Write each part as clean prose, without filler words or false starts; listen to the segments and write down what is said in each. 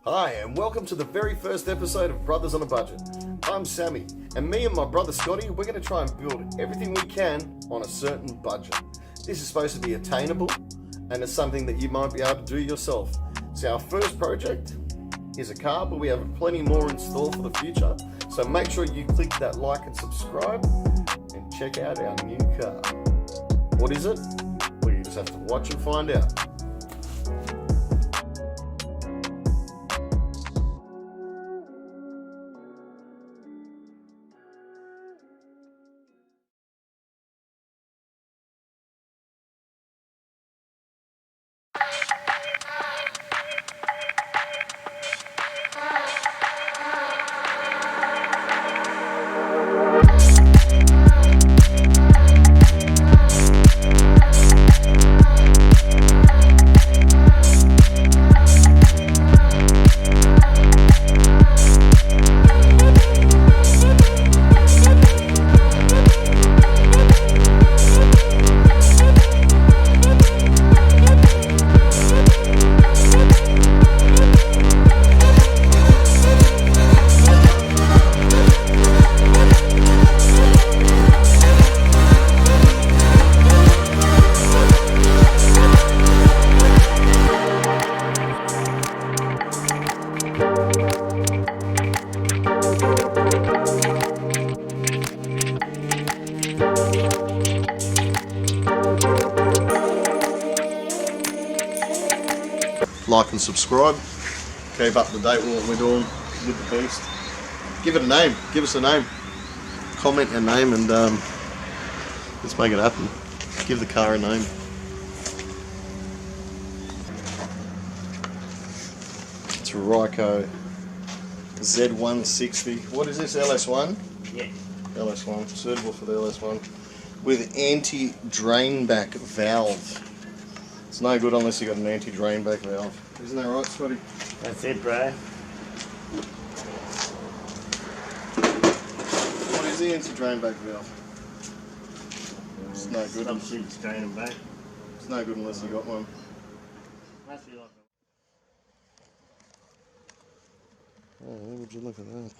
Hi, and welcome to the very first episode of Brothers on a Budget. I'm Sammy, and me and my brother Scotty, we're going to try and build everything we can on a certain budget. This is supposed to be attainable, and it's something that you might be able to do yourself. So our first project is a car, but we have plenty more in store for the future. So make sure you click that like and subscribe, and check out our new car. What is it? Well, you just have to watch and find out. Like and subscribe. Keep up to date with what we're doing with the beast. Give it a name. Give us a name. Comment a name and let's make it happen. Give the car a name. It's a Ryco Z160. What is this? LS1? Yeah. LS1. Suitable for the LS1 with anti-drain back valve. It's no good unless you got an anti-drain back valve. Isn't that right, Scotty? That's it, bro. What is the anti-drain back valve? It's no good. Stop shit draining back. It's no good unless you got one. Must be like Oh, would you look at that?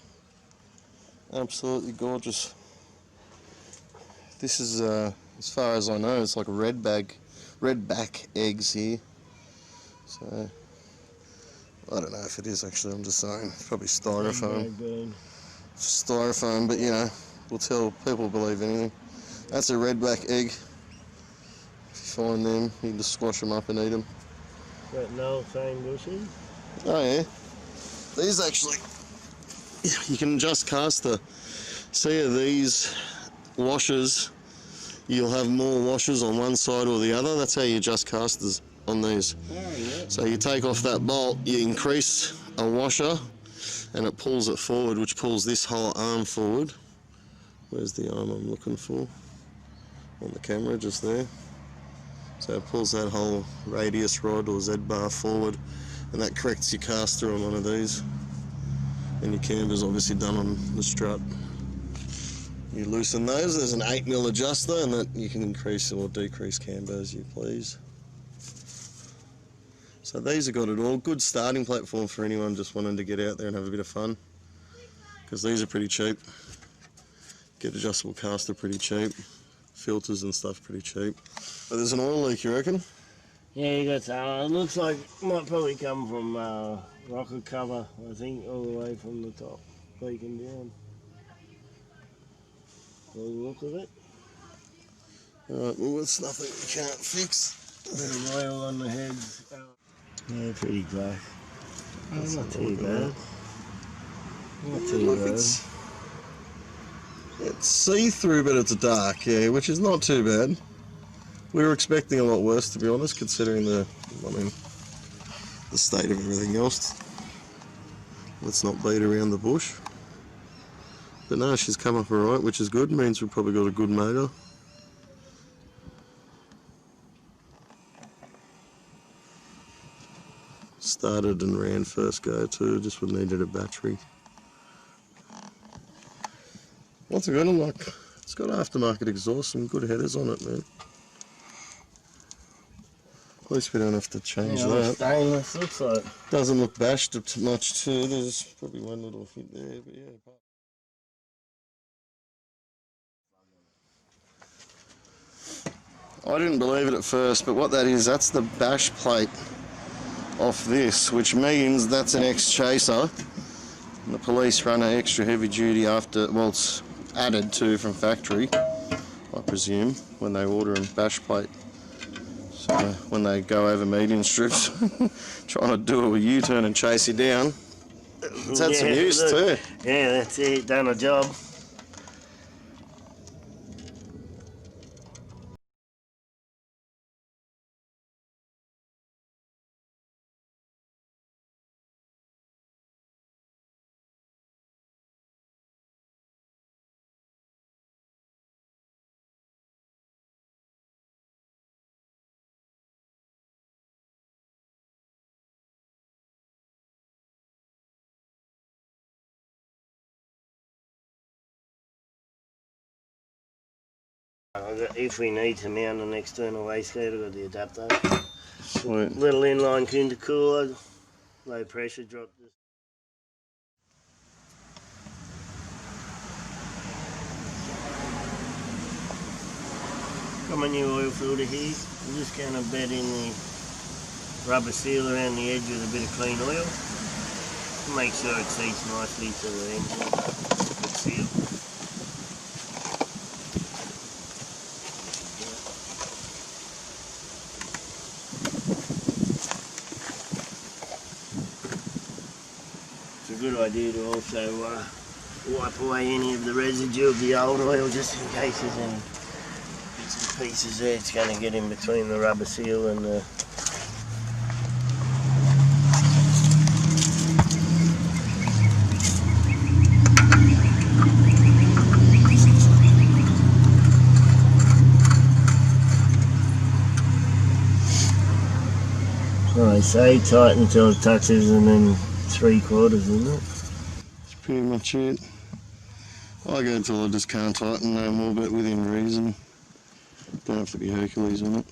Absolutely gorgeous. This is, as far as I know, it's like a red back eggs here. So I don't know if it is actually. I'm just saying, it's probably styrofoam. Styrofoam, but you know, we'll tell people believe anything. That's a redback egg. If you find them, you can just squash them up and eat them. that no same bushes. Oh yeah. These actually, you can adjust caster. See these washers, you'll have more washers on one side or the other. That's how you adjust casters on these. Oh yeah. So you take off that bolt, you increase a washer, and it pulls it forward, which pulls this whole arm forward. Where's the arm I'm looking for? On the camera, just there. So it pulls that whole radius rod or Z-bar forward, and that corrects your caster on one of these. And your camber's obviously done on the strut. You loosen those, there's an 8mm adjuster, and that you can increase or decrease camber as you please. So these have got it all. Good starting platform for anyone just wanting to get out there and have a bit of fun. Because these are pretty cheap. Get adjustable caster pretty cheap. Filters and stuff pretty cheap. But there's an oil leak, you reckon? Yeah, you got some. It looks like it might probably come from rocket cover, I think, all the way from the top, leaking down. By the look of it. Alright, well it's nothing we can't fix. Bit of oil on the heads. Yeah, pretty black. That's not not too bad. bad. Not too Look, bad. it's see-through, but it's dark, yeah, which is not too bad. We were expecting a lot worse, to be honest, considering the state of everything else. Let's not beat around the bush. But no, she's come up alright, which is good. Means we've probably got a good motor. Started and ran first go too, just would needed a battery. What's it got? I'm like, it's got aftermarket exhaust, some good headers on it, man. At least we don't have to change Yeah, that. stainless looks like. Doesn't look bashed much too. There's probably one little hit there, but yeah. I didn't believe it at first, but what that is, that's the bash plate off this, which means that's an ex-chaser. And the police run an extra heavy duty after, well, it's added to from factory, I presume, when they order a bash plate. So when they go over median strips, trying to do a U-turn and chase you down, it's had some use too. Yeah, that's it, done a job. If we need to mount an external wastegate, I've got the adapter. Sweet. Little inline intercooler, low pressure drop. Got my new oil filter here. I'm just going to bed in the rubber seal around the edge with a bit of clean oil. Make sure it seats nicely to the engine seal. It's a good idea to also wipe away any of the residue of the old oil just in case there's any bits and pieces there. It's going to get in between the rubber seal and the well, they say tighten until it touches and then 3/4, isn't it? That's pretty much it. I go until I just can't tighten no more, but within reason. Don't have to be Hercules on it.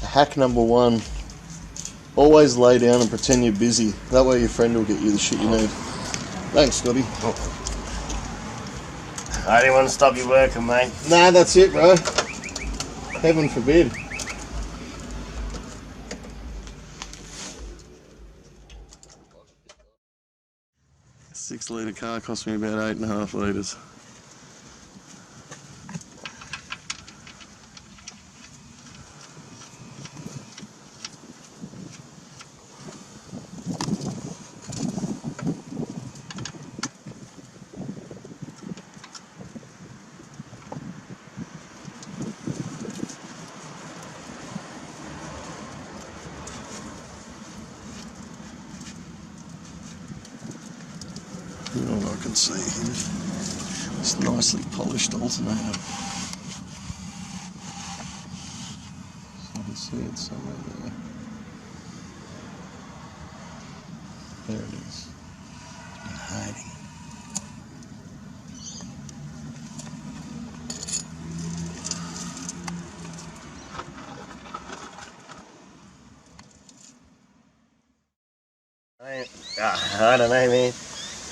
Hack number 1. Always lay down and pretend you're busy. That way your friend will get you the shit you need. Thanks, Scotty. I didn't want to stop you working, mate. Nah, that's it, bro. Heaven forbid. A 6 litre car cost me about 8.5 litres. You know what I can see here? This nicely polished alternator. So I can see it somewhere there. There it is. It's been hiding. I don't know, man.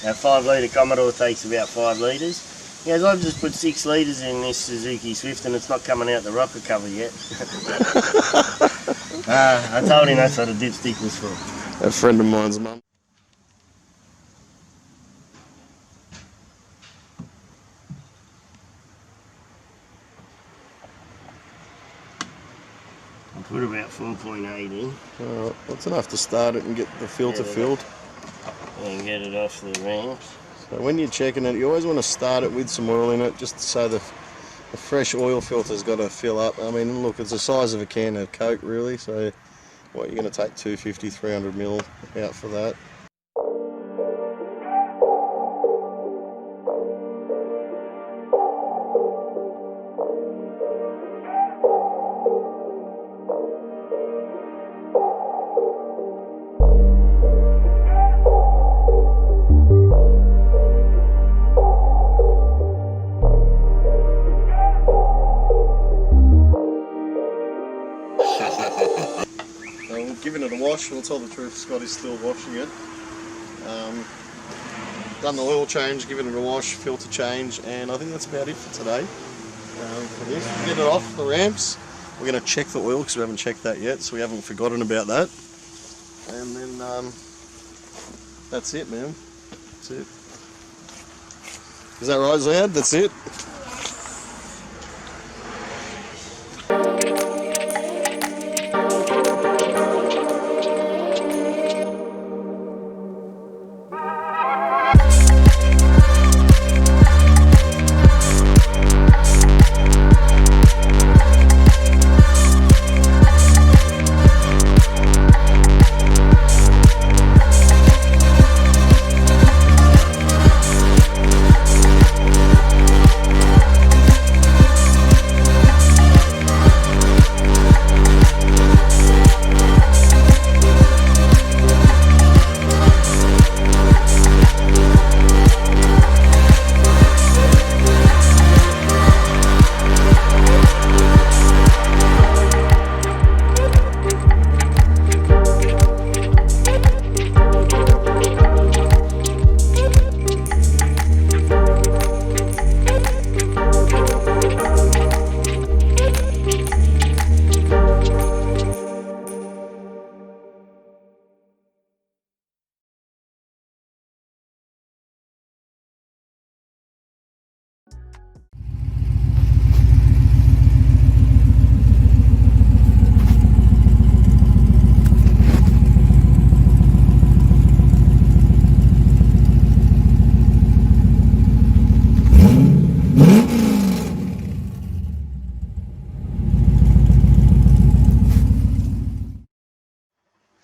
That 5 litre Commodore takes about 5 litres. Yeah, I've just put 6 litres in this Suzuki Swift and it's not coming out the rocker cover yet. I told him that's what a dipstick was for. A friend of mine's mum. I put about 4.8 in. Alright, that's enough to start it and get the filter filled. And get it off the ramps. So when you're checking it, you always want to start it with some oil in it, just so the fresh oil filter's got to fill up. I mean, look, it's the size of a can of Coke, really. So, what, you're going to take 250, 300 ml out for that. giving it a wash. We'll tell the truth, Scotty's still washing it. Done the oil change, given it a wash, filter change, and I think that's about it for today. For this, get it off the ramps. We're going to check the oil because we haven't checked that yet, so we haven't forgotten about that. And then that's it, man. That's it. Is that right, Zad? That's it?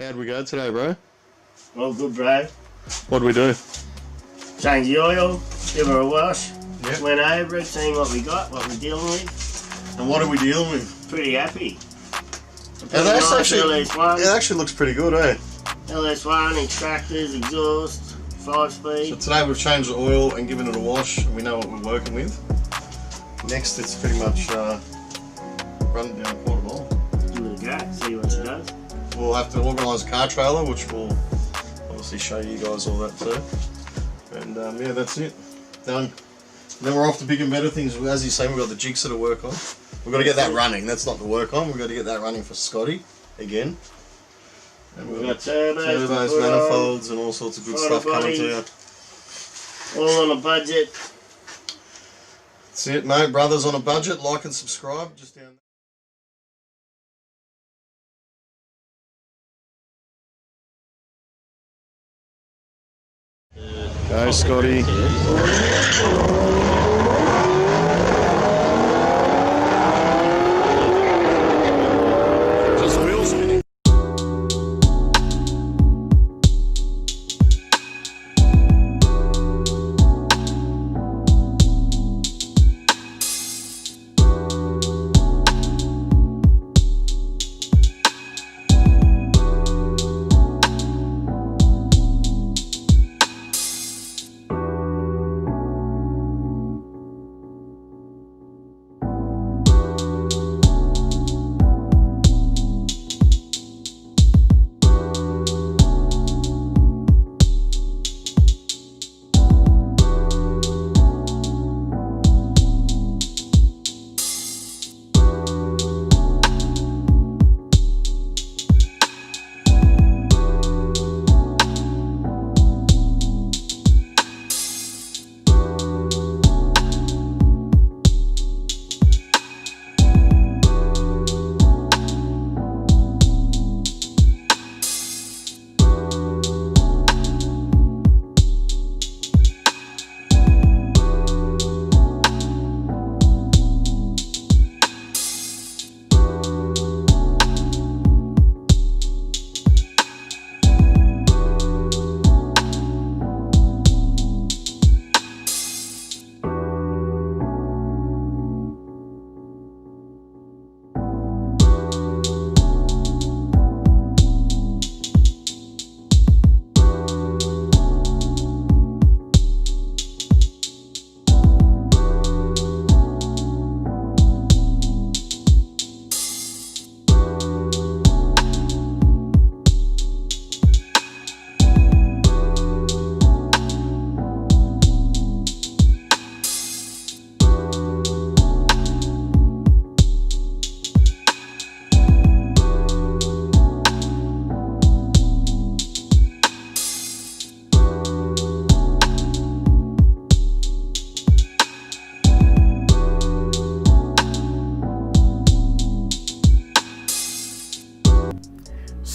How'd we go today, bro? All good, bro. What'd we do? Change the oil, give her a wash. Yep. Went over it, seen what we got, what we're dealing with. And what are we dealing with? Pretty happy. It actually looks pretty good, eh? LS1, extractors, exhaust, 5-speed. So today we've changed the oil and given it a wash, and we know what we're working with. Next, it's pretty much run it down a quarter mile. Give it a go, see what she does. We'll have to organise a car trailer, which will obviously show you guys all that too. And yeah, that's it. Done. Then we're off to bigger and better things. As you say, we've got the jigsaw to work on. We've got to get that running. That's not to work on. We've got to get that running for Scotty again. And We've got turbos, manifolds, and all sorts of good stuff coming to you. All on a budget. That's it, mate. Brothers on a budget. Like and subscribe. Just down there. Go, Scotty. Just wheel spinning.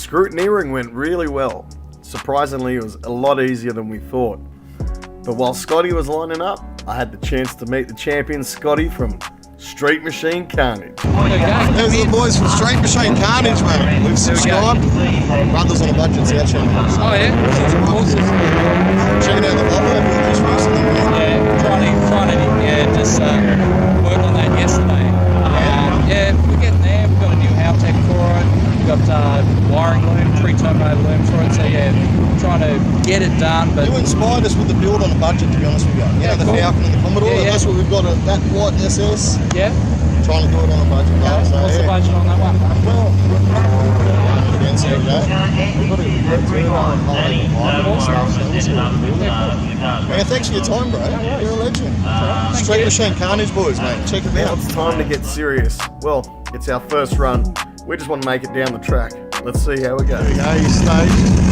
Scrutineering went really well. Surprisingly, it was a lot easier than we thought. But while Scotty was lining up, I had the chance to meet the champion Scotty from Street Machine Carnage. There's the boys from Street Machine Carnage, mate. We've subscribed. Brothers on a Budget's our channel. Oh yeah? Awesome. Checking out the Volvo just recently. Yeah, trying to just work on that yesterday. Yeah, we're getting there. We've got a new Haltech for it. We've got wiring loom, 3-turbo loom for it. So yeah, trying to get it done. But You inspired us with the build on a budget, to be honest with you. You know, the cool. Falcon and the Commodore. Yeah, yeah. That's what we've got, that white SS. yeah, Trying to do it on a budget. okay. So, What's the budget on that one? Well, against it, we've got Man, thanks for your time, bro. You're a legend. Street Machine Carnage, boys, mate. Check it Now out. it's time to get serious. Well, it's our first run. We just want to make it down the track. Let's see how we go. There you go, you staged.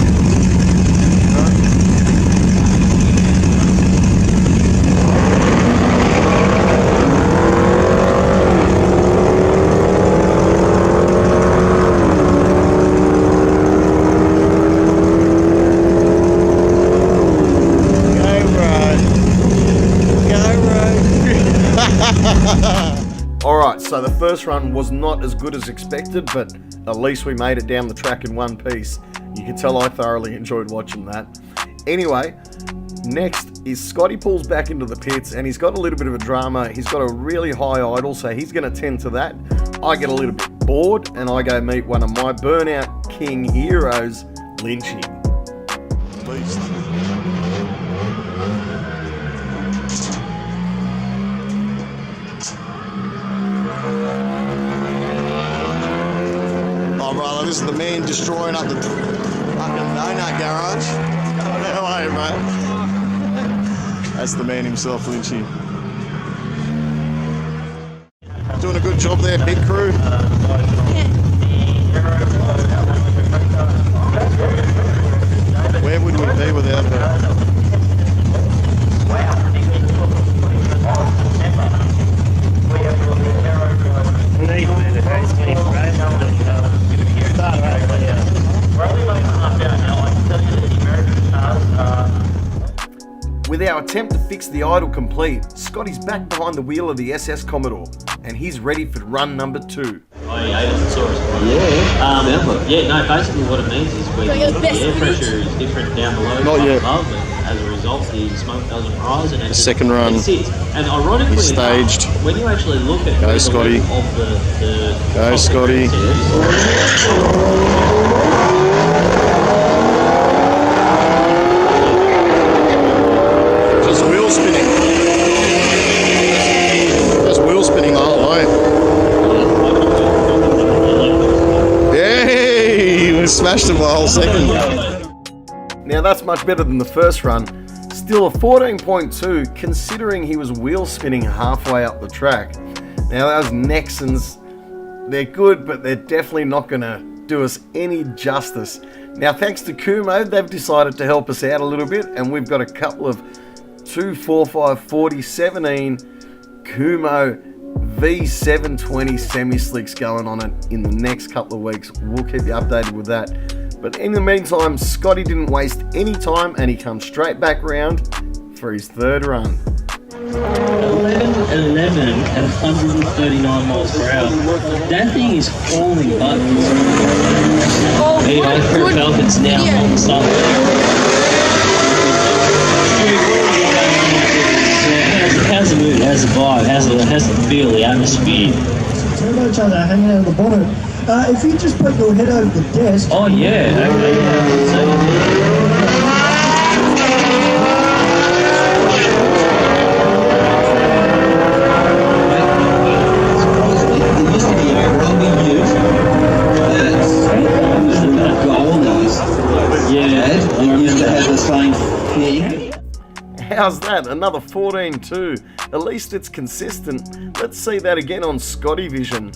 Alright, so the first run was not as good as expected, but at least we made it down the track in one piece. You can tell I thoroughly enjoyed watching that. Anyway, next is Scotty pulls back into the pits and he's got a little bit of a drama. He's got a really high idle, so he's going to tend to that. I get a little bit bored and I go meet one of my Burnout King heroes, Lynchy. Least. Oh, brother, this is the man destroying up the fucking donut garage. How are you, mate? That's the man himself, Lynchy. Doing a good job there, pit crew. Where would we be without her? With our attempt to fix the idle complete, Scotty's back behind the wheel of the SS Commodore, and he's ready for run number 2. Yeah, no, basically what it means is when the air pressure is different down below Not yet. above, and as a result the smoke doesn't rise and it just, second run. it sits. And ironically He's staged. enough, when you actually look at Go, where the Scotty. loop of the Go, of Scotty. the Just wheel spinning. Just wheel spinning the whole way. Yay! We smashed him the whole second. Now that's much better than the first run. Still a 14.2 considering he was wheel spinning halfway up the track. Now those Nexans, they're good, but they're definitely not going to do us any justice. Now thanks to Kumo, they've decided to help us out a little bit, and we've got a couple of 245 40 17 Kumo V720 semi-slicks going on it in the next couple of weeks. We'll keep you updated with that. But in the meantime, Scotty didn't waste any time and he comes straight back round for his third run. 11 at 139 miles per hour. That thing is falling buttons. Hey, I heard Falcon's now on the side. How's the mood? How's the vibe? How's the feel, the atmosphere? Turbocharger hanging out of the bonnet. If you just put your head over the desk. Oh yeah, okay. It used to be a rugby youth. Yeah, It used to have the same thing. How's that? Another 14.2. At least it's consistent. Let's see that again on Scotty Vision.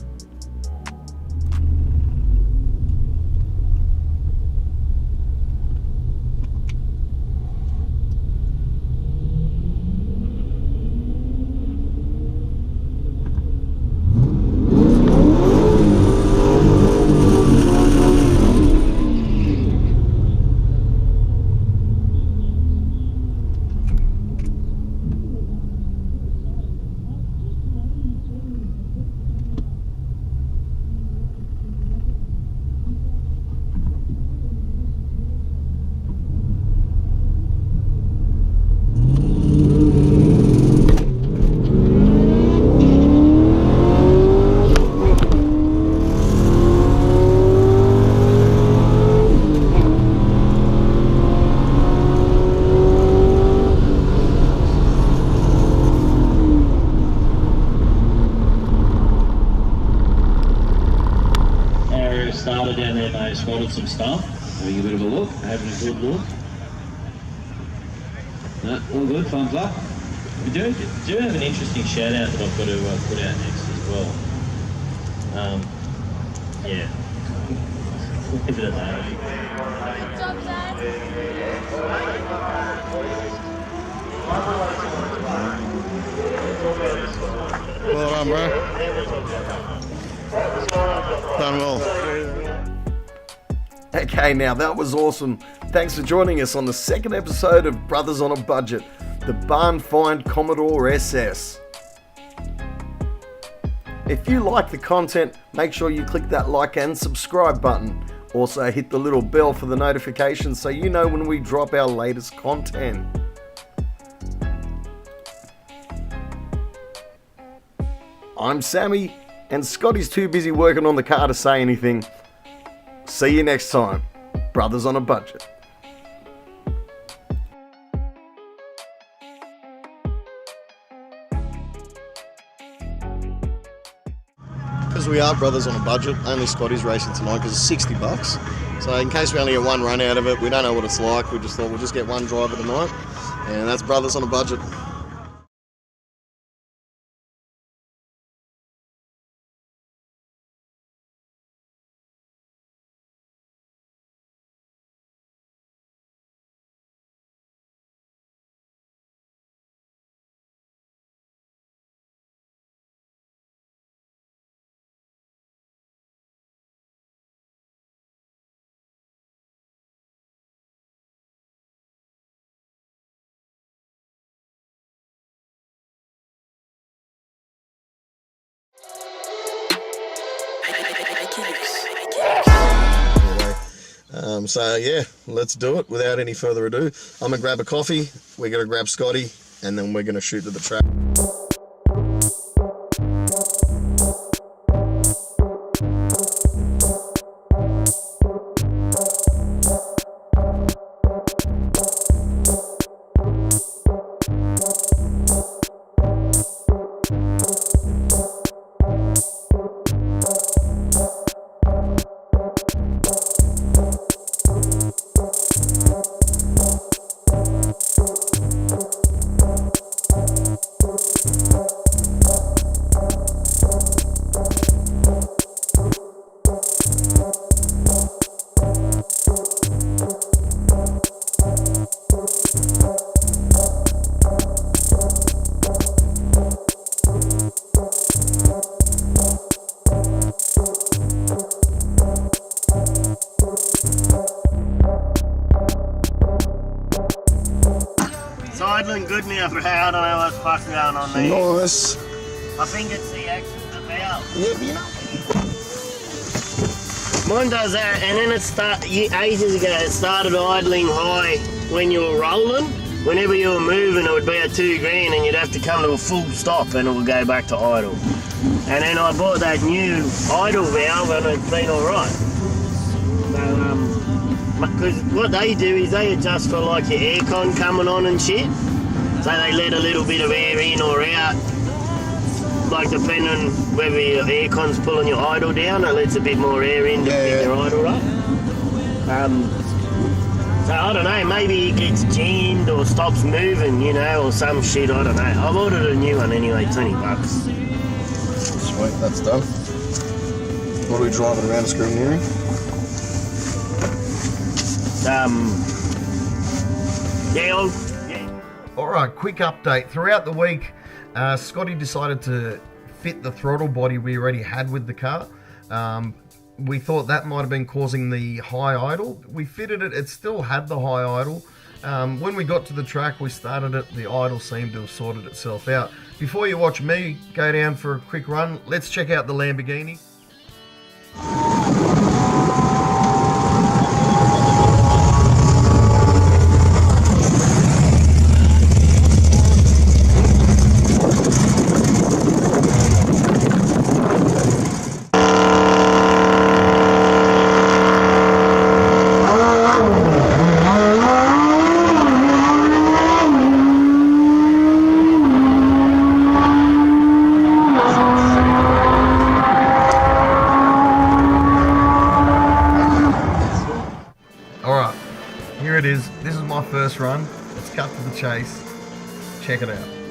starter down there may have spotted some stuff. Having a bit of a look, having a good look. No, all good, thumbs up. We do have an interesting shout out that I've got to put out next as well. Yeah. Leave it at that. Good job, Dad. Well done, bro. Done well. Okay, now that was awesome. Thanks for joining us on the second episode of Brothers on a Budget, the Barn Find Commodore SS. If you like the content, make sure you click that like and subscribe button. Also hit the little bell for the notifications so you know when we drop our latest content. I'm Sammy, and Scotty's too busy working on the car to say anything. See you next time, Brothers on a Budget. Because we are brothers on a budget, only Scotty's racing tonight because it's $60. So in case we only get one run out of it, we don't know what it's like. We just thought we'll just get one driver tonight, and that's brothers on a budget. So yeah, let's do it without any further ado. I'm gonna grab a coffee, we're gonna grab Scotty, and then we're gonna shoot to the track. Idling good now, bro. I don't know what the fuck's going on there. Nice. I think it's the action of the valve. Yep, you know. Mine does that, and then ages ago it started idling high when you were rolling. Whenever you were moving, it would be at 2 grand, and you'd have to come to a full stop, and it would go back to idle. And then I bought that new idle valve, and it's been all right. Because what they do is they adjust for like your aircon coming on and shit. So they let a little bit of air in or out. Like depending whether your aircon's pulling your idle down, it lets a bit more air in to pick your idle up. So I don't know, maybe it gets jammed or stops moving, you know, or some shit, I don't know. I've ordered a new one anyway, $20. Sweet, that's done. What are we driving around the screen here? Alright, quick update. Throughout the week, Scotty decided to fit the throttle body we already had with the car. We thought that might have been causing the high idle. We fitted it, it still had the high idle. When we got to the track, we started it, the idle seemed to have sorted itself out. Before you watch me go down for a quick run, let's check out the Lamborghini. it is. This is my first run. Let's cut to the chase. Check it out.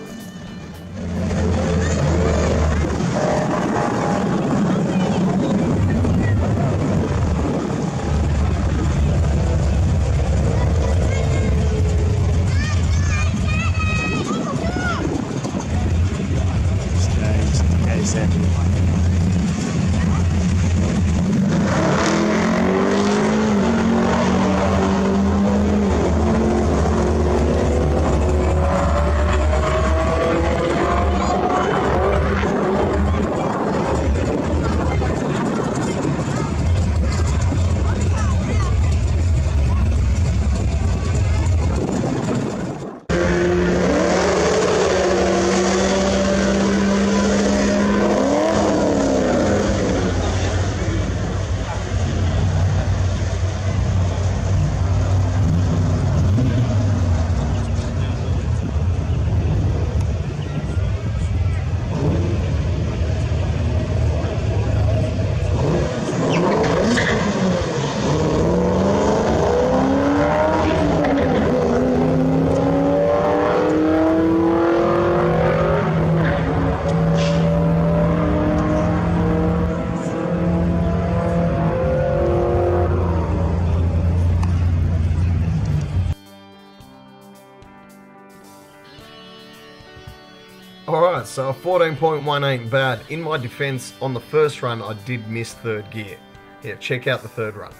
Alright, so a 14.1 ain't bad. In my defense, on the first run, I did miss third gear. Yeah, check out the third run.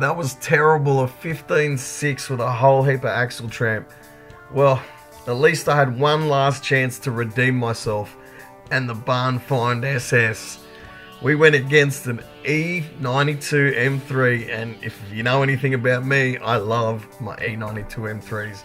That was terrible, a 15.6 with a whole heap of axle tramp. Well, at least I had one last chance to redeem myself, and the barn find SS. We went against an E92 M3, and if you know anything about me, I love my E92 M3s.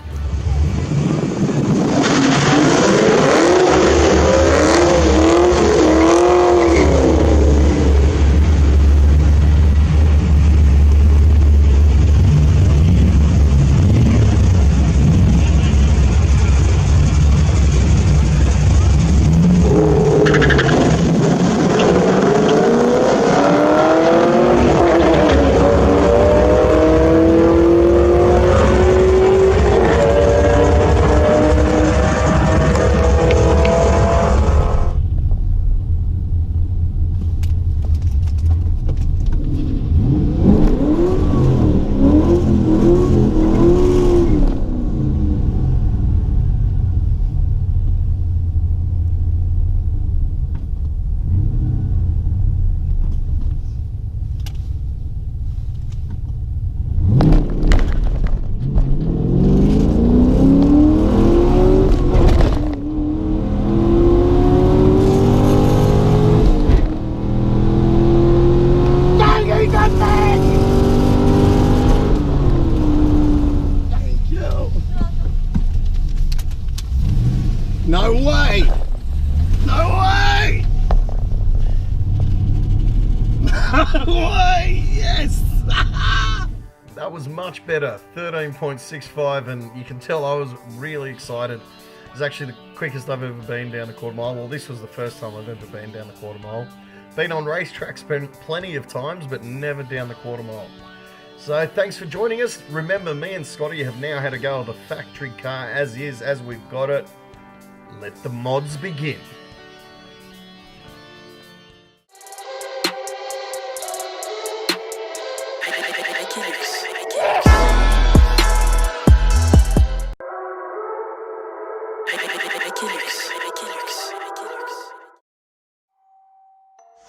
No way! No way! No way! Yes! That was much better. 13.65, and you can tell I was really excited. It was actually the quickest I've ever been down the quarter mile. Well, this was the first time I've ever been down the quarter mile. Been on racetracks plenty of times, but never down the quarter mile. So thanks for joining us. Remember, me and Scotty have now had a go of the factory car as is, as we've got it. Let the mods begin.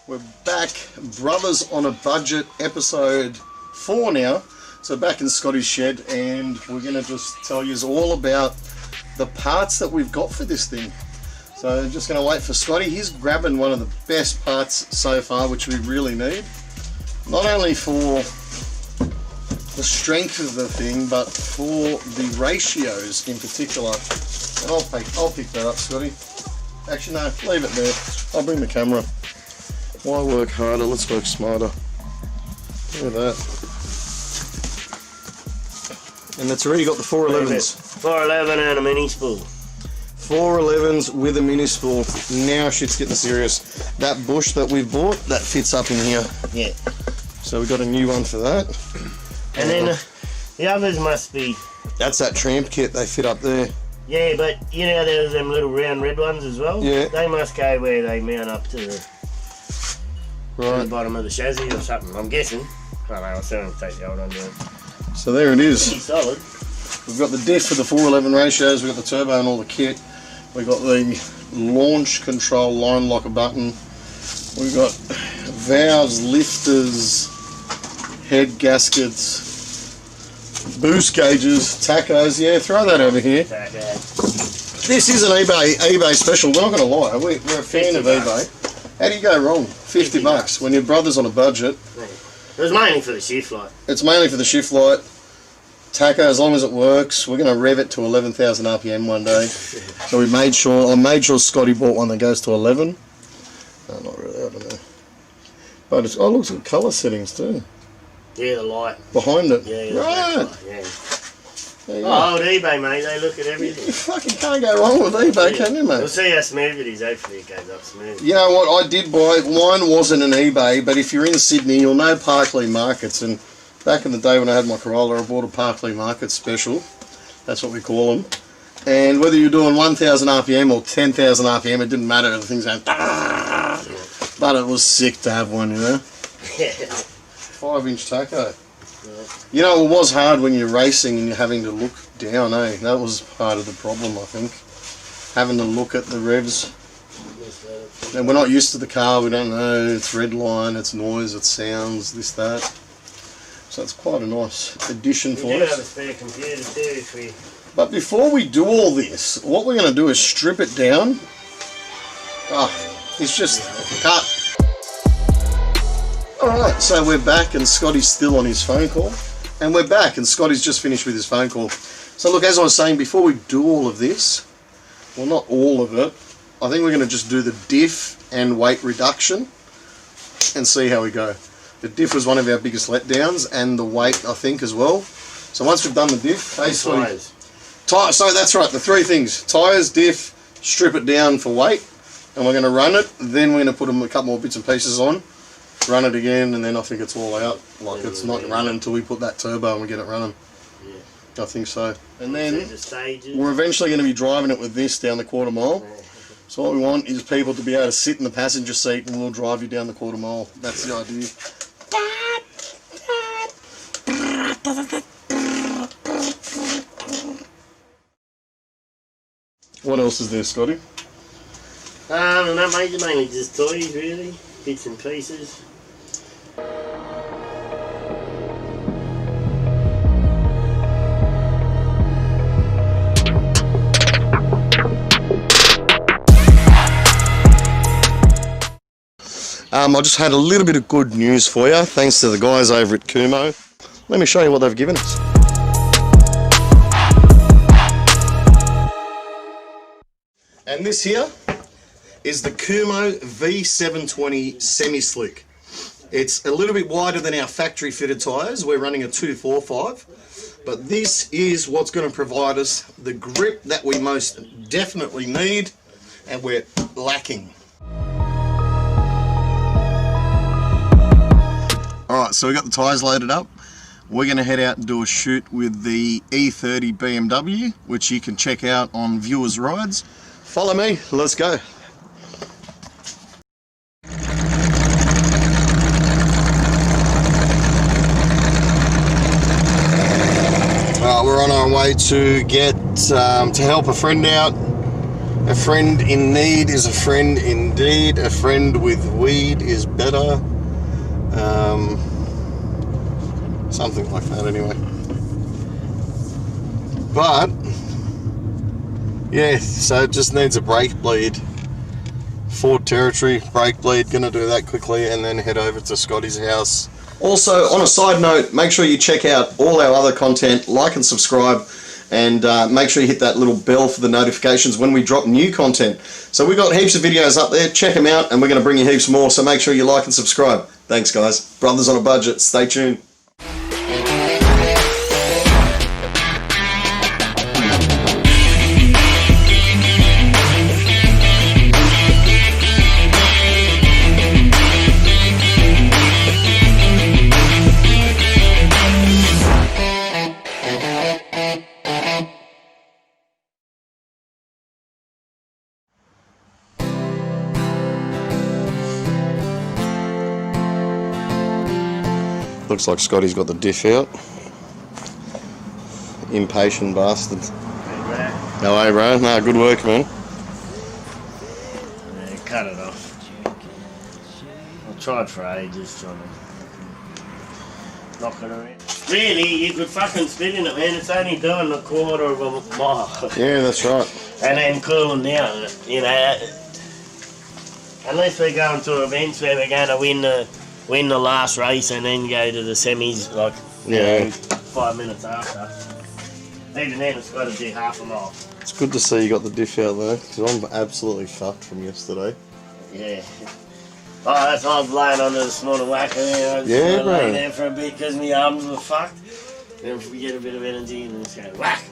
We're back, Brothers on a Budget, episode 4 now. So back in Scotty's shed, and we're going to just tell you all about the parts that we've got for this thing. So just going to wait for Scotty. He's grabbing one of the best parts so far, which we really need. Not only for the strength of the thing, but for the ratios in particular. And I'll pick that up, Scotty. Actually, no, leave it there. I'll bring the camera. Why work harder? Let's work smarter. Look at that. And it's already got the 411s. 411 and a mini spool. 411s with a mini spool. Now shit's getting serious. That bush that we've bought, that fits up in here. Yeah. So we got a new one for that. And then the others must be... That's that tramp kit, they fit up there. Yeah, but you know there's them little round red ones as well? Yeah. They must go where they mount up to the bottom of the chassis or something, I'm guessing. I don't know, I'll still take the old one down. So there it Pretty is. solid. We've got the diff for the 411 ratios, we've got the turbo and all the kit. We've got the launch control line locker button. We've got valves, lifters, head gaskets, boost gauges, tacos. Yeah, throw that over here. This is an eBay special. We're not going to lie. We're a fan of eBay. How do you go wrong? 50 bucks when your brother's on a budget. It was mainly for the shift light. It's mainly for the shift light. Taco, as long as it works, we're going to rev it to 11,000 RPM one day. So I made sure Scotty bought one that goes to 11. No, not really, I don't know. But it's, oh, look at the colour settings too. Yeah, the light. Behind it. Yeah, the right. light, yeah. There you go. Oh, old eBay, mate, they look at everything. You fucking can't go wrong with eBay, can you, mate? We'll see how smooth it is, hopefully it goes up smooth. You know what, I did buy, mine wasn't an eBay, but if you're in Sydney, you'll know Parkley Markets, and back in the day when I had my Corolla, I bought a Parkley Market special. That's what we call them. And whether you're doing 1,000 RPM or 10,000 RPM, it didn't matter, the thing's going, but it was sick to have one, you know? Yeah. 5-inch taco. You know, it was hard when you're racing and you're having to look down, eh? That was part of the problem, I think. Having to look at the revs. And we're not used to the car, we don't know, it's red line, it's noise, it's sounds, this, that. So it's quite a nice addition for We do us. have a spare computer too if we... But before we do all this, what we're going to do is strip it down. It's just cut. Alright, so we're back and Scotty's still on his phone call. And we're back and Scotty's just finished with his phone call. So look, as I was saying, before we do all of this, well, not all of it, I think we're going to just do the diff and weight reduction and see how we go. The diff was one of our biggest letdowns, and the weight, I think, as well. So once we've done the diff, basically... So that's right, the three things. Tyres, diff, strip it down for weight, and we're going to run it. Then we're going to put a couple more bits and pieces on, run it again, and then I think it's all out. Like, it's not running until we put that turbo and we get it running. I think so. And then we're eventually going to be driving it with this down the quarter mile. So what we want is people to be able to sit in the passenger seat and we'll drive you down the quarter mile. That's the idea. What else is there, Scotty? No, mate, mainly just toys, really. Bits and pieces. I just had a little bit of good news for you, thanks to the guys over at Kumho. Let me show you what they've given us. And this here is the Kumo V720 semi-slick. It's a little bit wider than our factory fitted tyres. We're running a 245, but this is what's going to provide us the grip that we most definitely need and we're lacking. Alright, so we got the tyres loaded up. We're going to head out and do a shoot with the E30 BMW, which you can check out on Viewers Rides. Follow me, let's go. We're on our way to get to help a friend out. A friend in need is a friend indeed. A friend with weed is better. Something like that anyway. But yeah, so it just needs a brake bleed. Ford Territory brake bleed, gonna do that quickly and then head over to Scotty's house. Also, on a side note, make sure you check out all our other content, like and subscribe, and make sure you hit that little bell for the notifications when we drop new content. So we've got heaps of videos up there, check them out, and we're going to bring you heaps more, so make sure you like and subscribe. Thanks guys. Brothers on a budget, stay tuned. Looks like Scotty's got the diff out. Impatient bastard. No way, bro. No, good work, man. Yeah, cut it off. I tried for ages trying to knock it around. Really, you could fucking spit in it, man. It's only doing a quarter of a mile. Yeah, that's right. And then cooling down, you know. Unless we're going to events where we're going to win the last race and then go to the semis, like, yeah, 5 minutes after. Even then, it's got to do half a mile. It's good to see you got the diff out though, because I'm absolutely fucked from yesterday. Yeah. Oh, that's why I was laying under the snorter whacker there. I just lay there for a bit because my arms were fucked. Then if we get a bit of energy and then just go whack.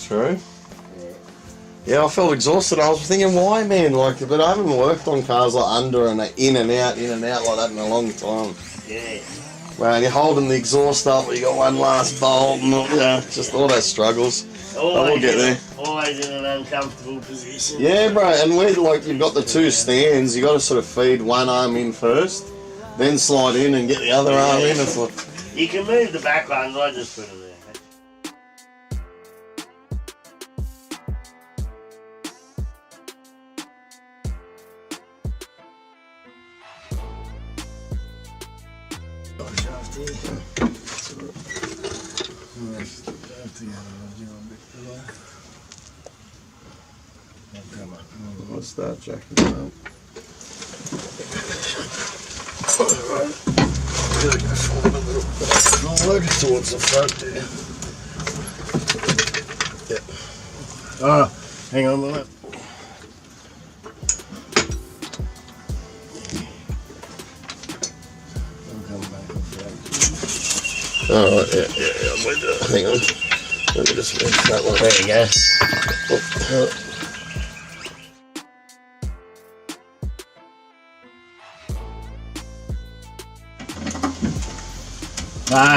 True. Yeah, I felt exhausted. I was thinking, why, man? Like, but I haven't worked on cars like under and in and out like that in a long time. Yeah. Man, you're holding the exhaust up, you got one last bolt, and just all those struggles. We'll get there. Always in an uncomfortable position. Yeah, bro. And we're like, you've got the two stands. You got to sort of feed one arm in first, then slide in and get the other arm in. It's like, you can move the back ones. I just put them there. I'll start jacking it up. I'll work it towards the front there. Yeah. Oh, hang on a minute. Alright, yeah. Hang on. Let me just fix that one. There you go.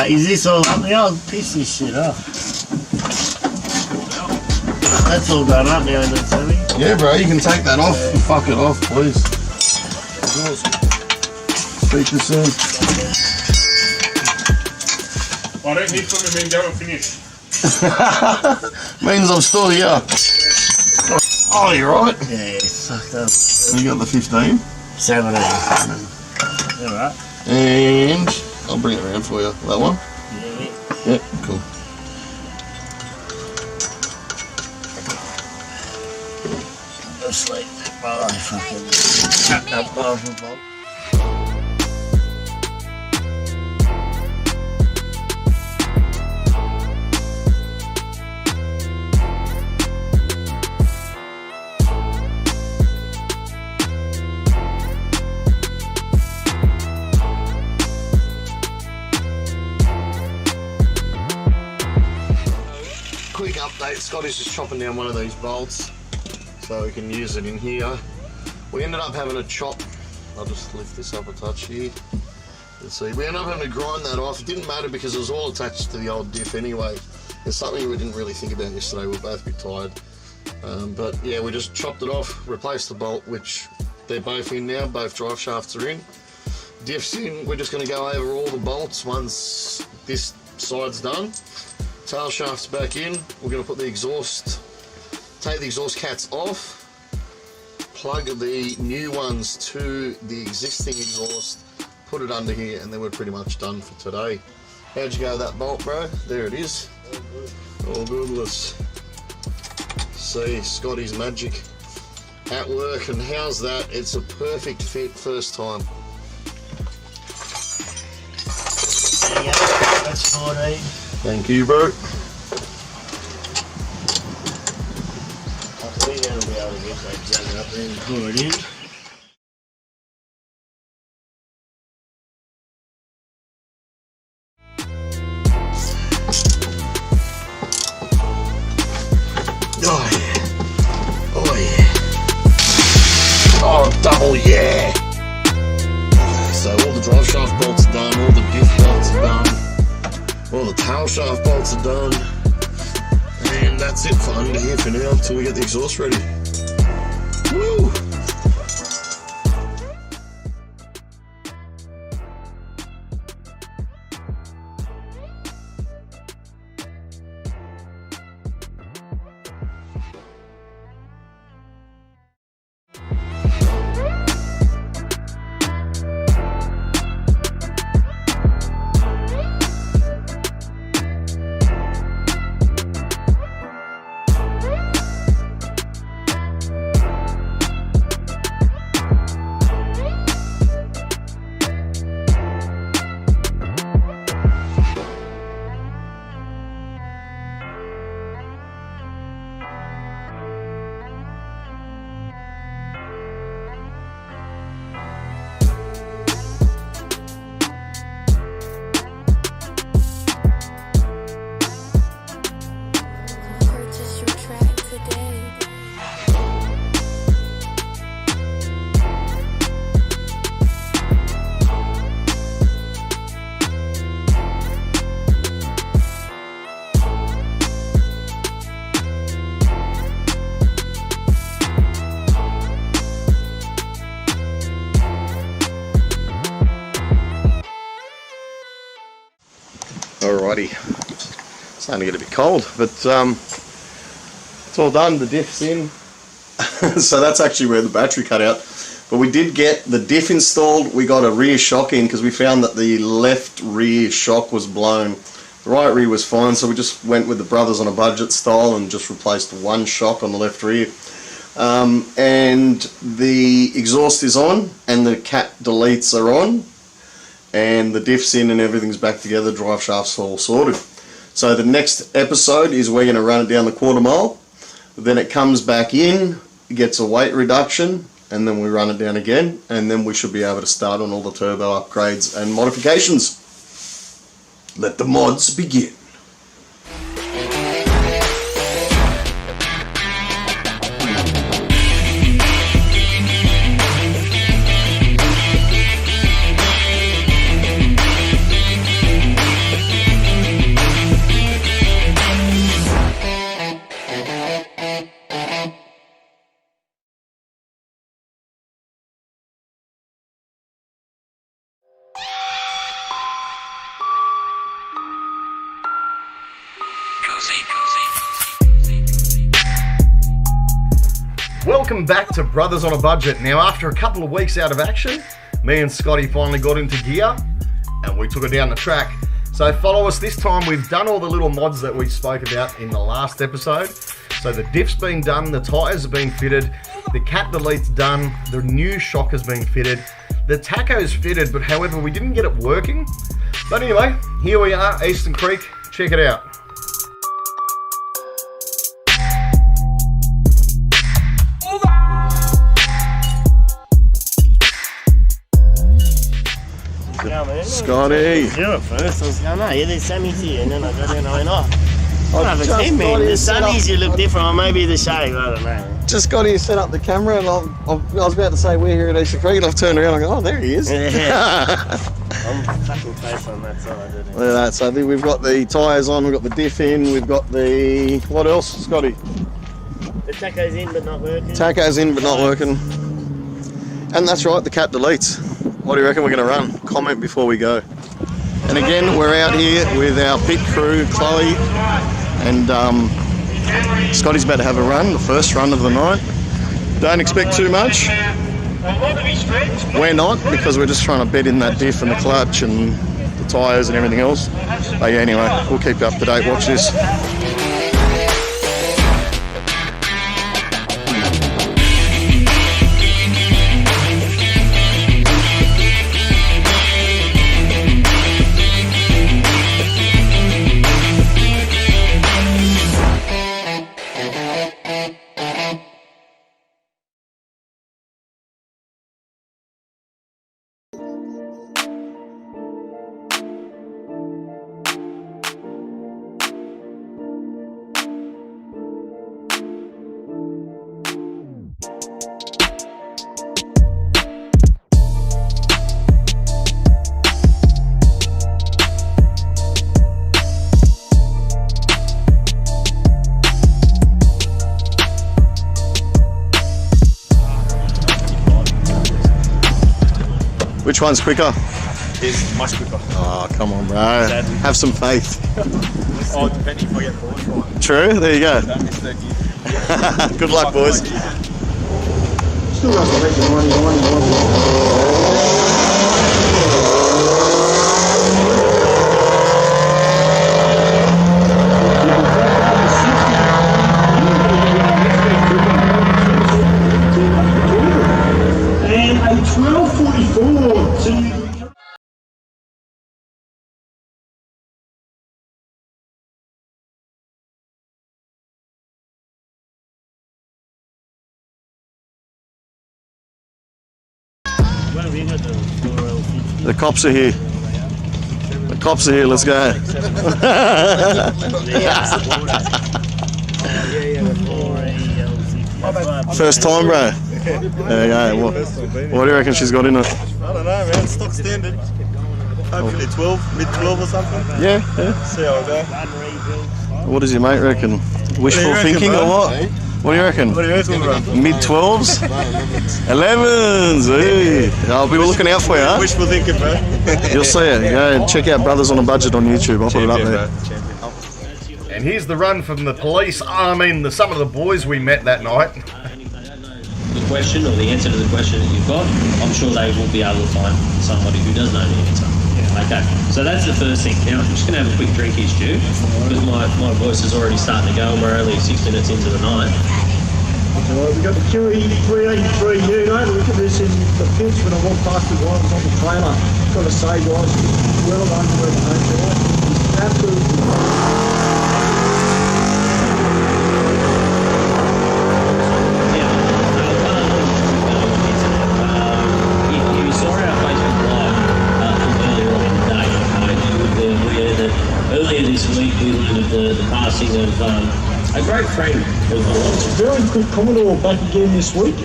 Is this all up there? I'll piss this shit off. That's all done up now, isn't it, Sammy? Yeah, bro, you can take that off. Fuck it off, please. Speak to soon. I don't need from the main down and finish. Means I'm still here. Oh, you're right. Yeah, fucked up. You got the 15? 17. Alright. And I'll bring it around for you. That one? Yeah. Yep, cool. Just like that. Oh, I fucking cut that bottom bolt. update. Scotty's just chopping down one of these bolts so we can use it in here. We ended up having to chop, I'll just lift this up a touch here. Let's see, we ended up having to grind that off. It didn't matter because it was all attached to the old diff anyway. It's something we didn't really think about yesterday. We were both a bit tired. But yeah, we just chopped it off, replaced the bolt, which they're both in now, both drive shafts are in. Diff's in, we're just going to go over all the bolts once this side's done. Tail shaft's back in, we're going to put the exhaust, take the exhaust cats off, plug the new ones to the existing exhaust, put it under here, and then we're pretty much done for today. How'd you go with that bolt, bro? There it is. All good. Let's see Scotty's magic at work, and how's that? It's a perfect fit first time. There you go. That's 14. Thank you, bro. I think that'll be able to get that jug up there and pour it in. Oh yeah. Oh yeah. Oh, double yeah. So all the drive shaft bolts are done, all the diff bolts are done, all the tail shaft bolts are done, and that's it for under here for now until we get the exhaust ready. Woo! Alrighty, starting to get a bit cold, but it's all done. The diff's in. So that's actually where the battery cut out. But we did get the diff installed. We got a rear shock in because we found that the left rear shock was blown. The right rear was fine, so we just went with the Brothers on a Budget style and just replaced one shock on the left rear. And the exhaust is on, and the cat deletes are on, and the diff's in, and everything's back together. Drive shaft's all sorted. So the next episode is we're going to run it down the quarter mile, then it comes back in, gets a weight reduction, and then we run it down again, and then we should be able to start on all the turbo upgrades and modifications. Let the mods begin. Welcome back to Brothers on a Budget. Now, after a couple of weeks out of action, me and Scotty finally got into gear and we took it down the track. So follow us. This time we've done all the little mods that we spoke about in the last episode. So the diff's been done, the tyres have been fitted, the cat delete's done, the new shock has been fitted, the tacho's fitted, but however we didn't get it working. But anyway, here we are, Eastern Creek. Check it out. Yeah, man. Scotty! Do it first. I was going, no, yeah, there's Sammy's here, and then I got in and I went, oh, I have a 10 man. The sunnies you look different, or maybe the shave, I don't know. Just got here, set up the camera, and I was about to say we're here at Easter Creek, and I've turned around and I go, oh, there he is. I'm fucking close on that side, isn't it? Look at that. So we've got the tyres on, we've got the diff in, we've got the... What else, Scotty? The taco's in but not working. Taco's in but not working. And that's right, the cap deletes. What do you reckon we're going to run? Comment before we go. And again, we're out here with our pit crew, Chloe, and Scotty's about to have a run, the first run of the night. Don't expect too much. We're not, because we're just trying to bed in that diff and the clutch and the tyres and everything else. But yeah, anyway, we'll keep you up to date. Watch this. Which one's quicker? It's much quicker. Oh, come on, bro. Exactly. Have some faith. Oh, depending if I get forward. True, there you go. Good luck, boys. Still got the rest of the money. And a 12.44 to... The cops are here. The cops are here, let's go. First time, bro. There you go. What do you reckon she's got in it? I don't know, man. Stock standard. Hopefully 12, mid 12 or something. Yeah. See how it goes. What does your mate reckon? Wishful thinking or what? What do you reckon? What do you reckon, bro? Mid 12s? 11s. Hey. I'll be looking out for you, huh? Wishful thinking, bro. You'll see it. Go and check out Brothers on a Budget on YouTube. I'll put it up there. And here's the run from the police. Some of the boys we met that night. The question or the answer to the question that you've got, I'm sure they will be able to find somebody who does know the answer. Okay, so that's the first thing. Now, I'm just going to have a quick drink here, Stu, because my voice is already starting to go and we're only 6 minutes into the night. We've got the QE 383U. Don't look at this in the pits when I walk past the guys on the trailer. Got to say, guys, well done for the guys. Absolutely. Earlier this week, we learned of the passing of a great friend of ours. Very quick Commodore back again this week.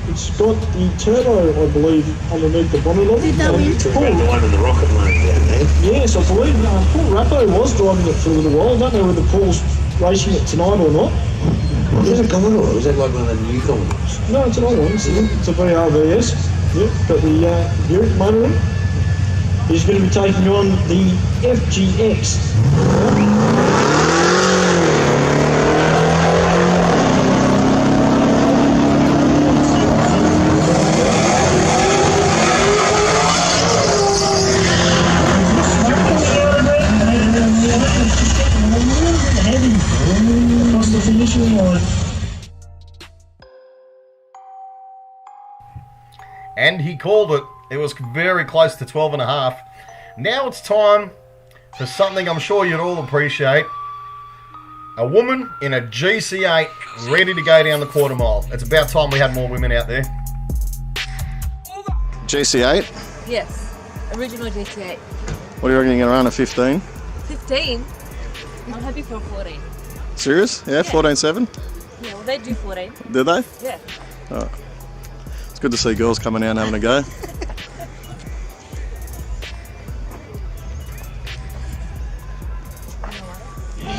It's got the turbo, I believe, underneath the bonnet of it. The one in the rocket line down there. Yes, I believe Paul Rappo was driving it for a little while. I don't know whether Paul's racing it tonight or not. Is it a Commodore or is that like one of the new Commodores? No, it's an old one. It's a VRVS. Yep, got the Buick motor in. He's going to be taking on the FGX. Across the finishing line. And he called it. It was very close to 12 and a half. Now it's time for something I'm sure you'd all appreciate. A woman in a GC8 ready to go down the quarter mile. It's about time we had more women out there. GC8? Yes, original GT8. What do you reckon you're going to run, a 15? 15? I'm happy for 14. Serious? Yeah, 14.7. Yeah, well, they do 14. Did they? Yeah. Oh. It's good to see girls coming out and having a go.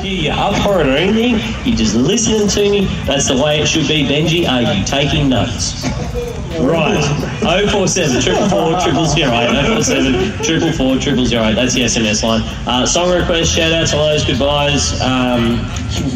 You're up for it or anything, you're just listening to me. That's the way it should be, Benji. Are you taking notes? Right. 047 444 008. 047 444 008. That's the SMS line. Song request, shout outs, hellos, goodbyes,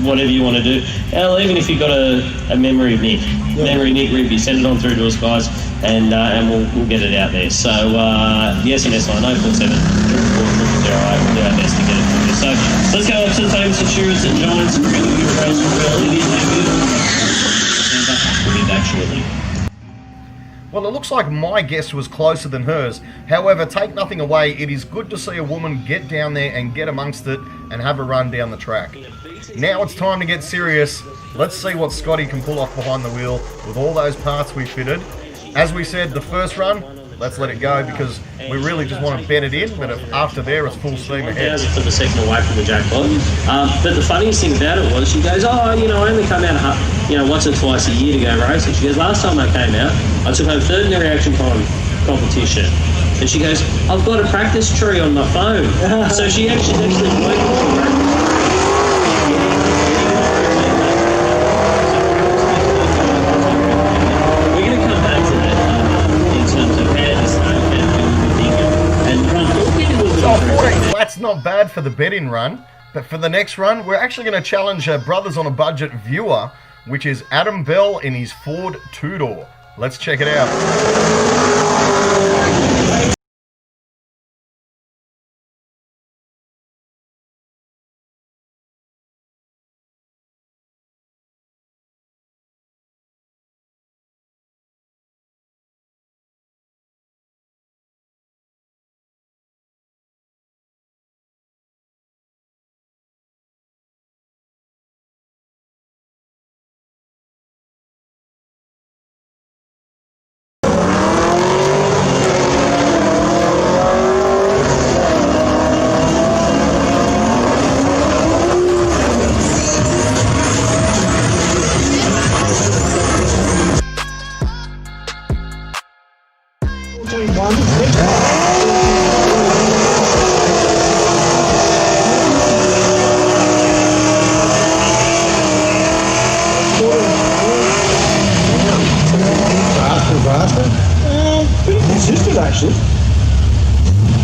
whatever you want to do. Hell, even if you've got a memory of Nick, memory Nick review, send it on through to us, guys, and we'll get it out there. So the SMS line 047 444 008. We'll do our best to get it for you. So let's go up to the famous insurers and Giants. We're going to give a race for real. It is we'll be back shortly. Well, it looks like my guess was closer than hers. However, take nothing away, it is good to see a woman get down there and get amongst it and have a run down the track. Now it's time to get serious. Let's see what Scotty can pull off behind the wheel with all those parts we fitted. As we said, the first run, let's let it go because we really just want to bet it in, but if after there it's full steam ahead. For the second away from the jackpot. But the funniest thing about it was she goes, I only come out once or twice a year to go racing. She goes, last time I came out, I took home third in the reaction time competition. And she goes, I've got a practice tree on my phone. So she actually working to practice. That's not bad for the betting run, but for the next run, we're actually going to challenge Brothers on a Budget viewer, which is Adam Bell in his Ford two-door. Let's check it out. Pretty consistent actually.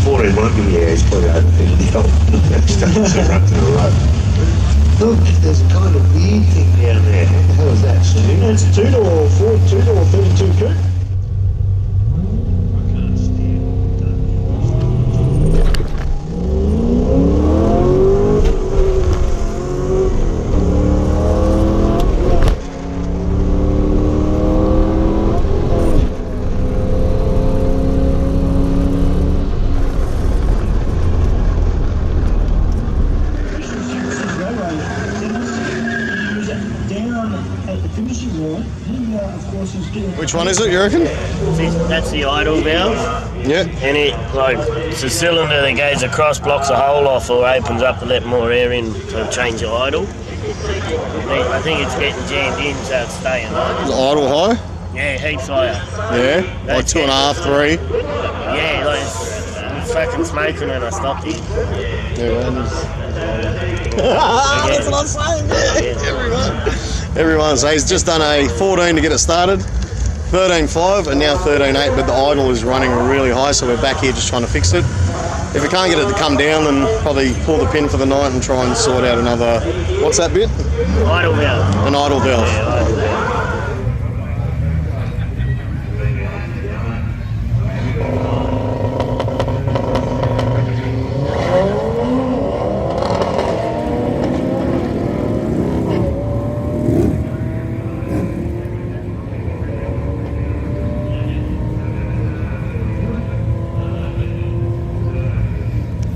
14 won't be, yeah, he's probably overthinking the old to run to the road. Look, there's a kind of weird thing down there. What the hell is that, Stu? It's a two-door Ford, two-door 32 coupe. I can't stand Which one is it, you reckon? That's the idle valve. Yeah. And it's a cylinder that goes across, blocks a hole off or opens up to let more air in to change the idle. I think it's getting jammed in so it's staying on. Is it idle high? Yeah, heaps higher. Yeah? Like 2.5, 3? Yeah, like it's fucking smoking and I stopped it. That's what I'm saying. Yeah. Everyone. So he's just done a 14 to get it started, 13.5 and now 13.8, but the idle is running really high, so we're back here just trying to fix it. If we can't get it to come down, then probably pull the pin for the night and try and sort out another, what's that bit? Idle valve. An idle valve. Yeah, idle valve.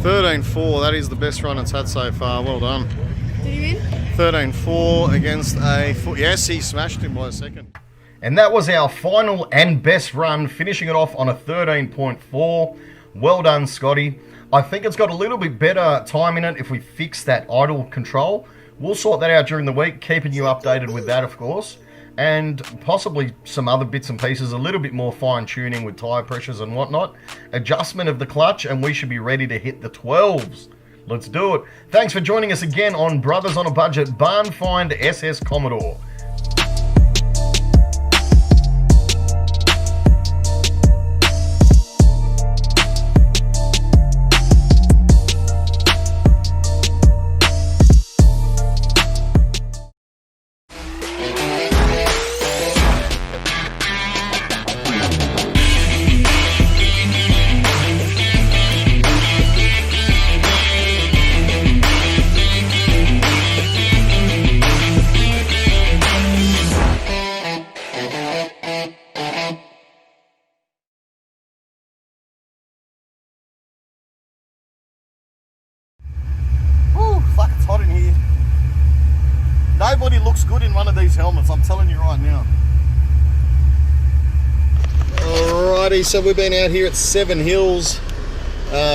13.4, that is the best run it's had so far. Well done. Did you win? 13.4 against a foot. Yes, he smashed him by a second. And that was our final and best run, finishing it off on a 13.4. Well done, Scotty. I think it's got a little bit better time in it if we fix that idle control. We'll sort that out during the week, keeping you updated with that, of course. And possibly some other bits and pieces, a little bit more fine-tuning with tyre pressures and whatnot. Adjustment of the clutch, and we should be ready to hit the 12s. Let's do it. Thanks for joining us again on Brothers on a Budget Barn Find SS Commodore. Fuck, it's hot in here. Nobody looks good in one of these helmets, I'm telling you right now. Alrighty, so we've been out here at Seven Hills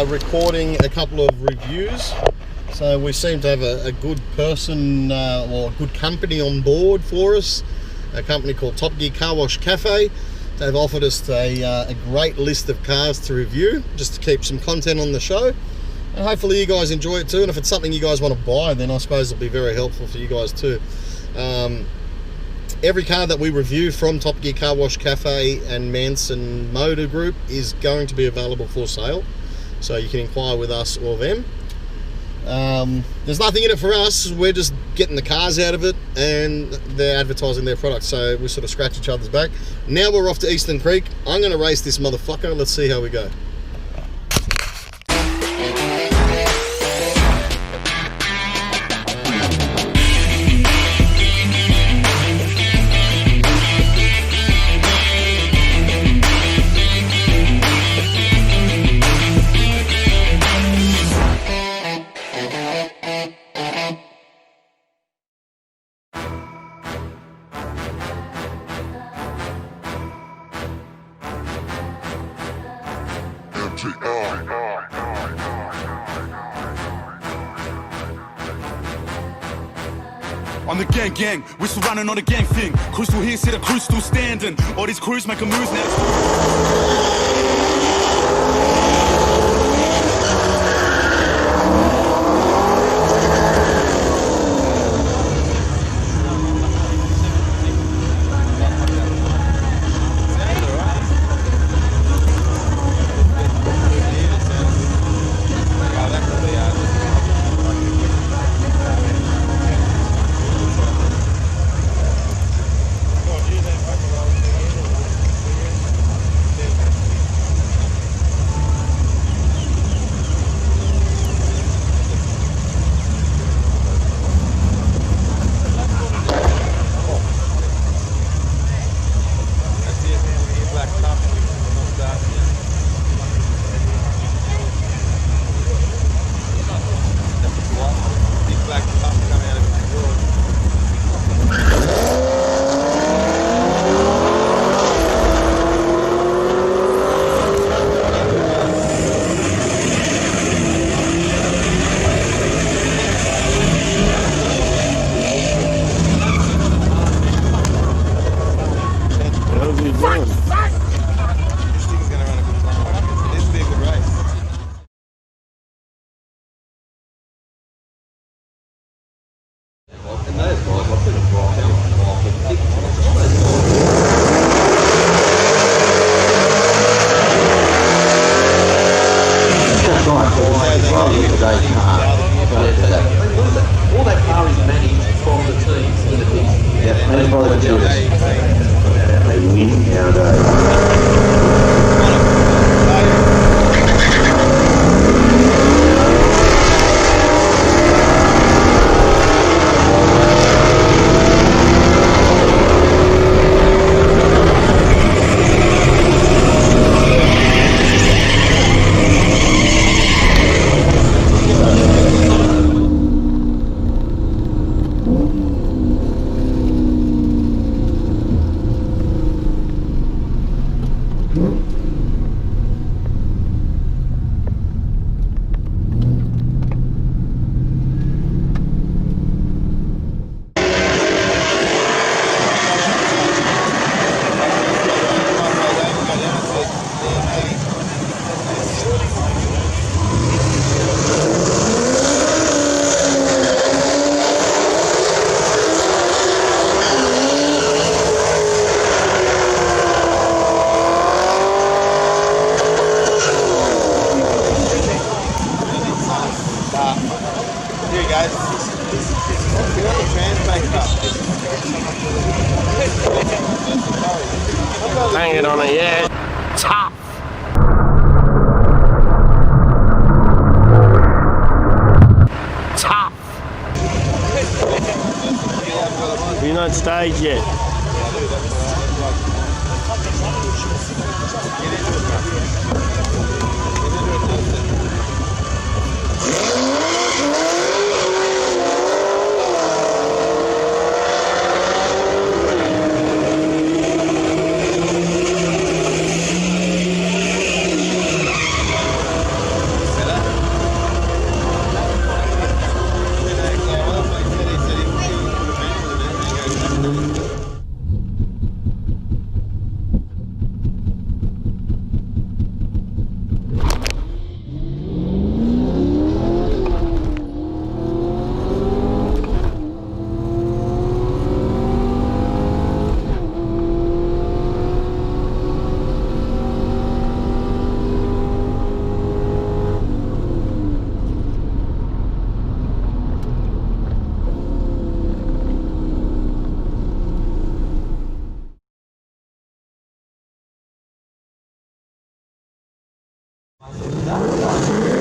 recording a couple of reviews. So we seem to have a good person or a good company on board for us. A company called Top Gear Car Wash Cafe. They've offered us a great list of cars to review, just to keep some content on the show. And hopefully you guys enjoy it too, and if it's something you guys want to buy, then I suppose it'll be very helpful for you guys too. Every car that we review from Top Gear Car Wash Cafe and Manson Motor Group is going to be available for sale, so you can inquire with us or them. There's nothing in it for us, we're just getting the cars out of it, and they're advertising their products, so we sort of scratch each other's back. Now we're off to Eastern Creek. I'm going to race this motherfucker. Let's see how we go. On the gang, we're still running on the gang thing. Crew still here, see the crew still standing. All these crews making moves now. All that car is managed from the team. They win nowadays. Bang it on it, yeah. Tough. Tough. You're not staged yet. That